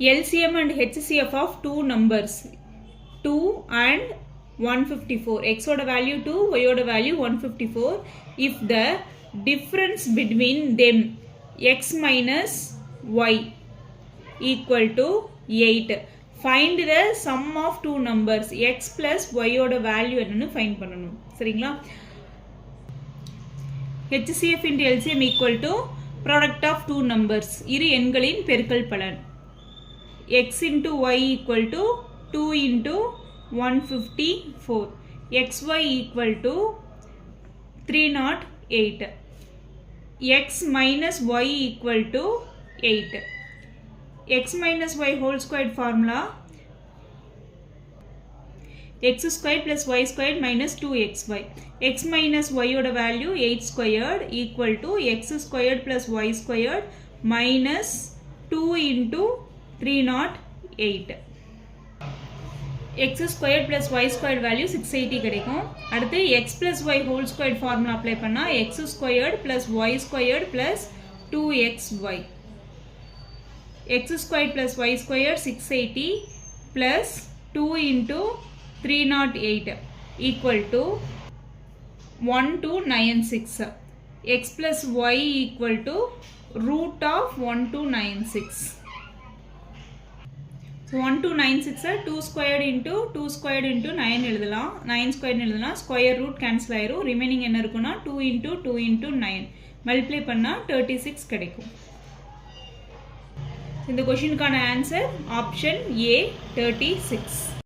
LCM and HCF of two numbers 2 and 154. X oda value 2, Y oda value 154. If the difference between them X minus Y equal to 8. Find the sum of two numbers X plus Y oda value என்னன்னு find பண்ணணும். சரிங்களா? HCF into LCM equal to product of two numbers. இரு எண்களின் பெருக்கல் பலன். X into Y equal to 2 into 154. XY equal to 308. X minus Y equal to 8. X minus Y whole squared formula x squared plus y squared minus 2xy. X minus y oda value 8 squared equal to x squared plus y squared minus 2 into 308. x squared plus y squared value 680 கிடைக்கும். அடுத்து x plus y whole squared formula apply பண்ணா x squared plus y squared plus 2xy. x squared plus y squared 680 plus 2 into 308 equal to 1296. X plus y equal to root of 1296. So 1296 2 squared into 9 எழுதலாம். 9 squared எழுதலாம். Square root cancel ஆயிரும். Remaining என்ன இருக்குன்னா 2 into 2 into 9. Multiply பண்ணா 36 கிடைக்கும். இந்த கொஷினுக்கான answer option A 36.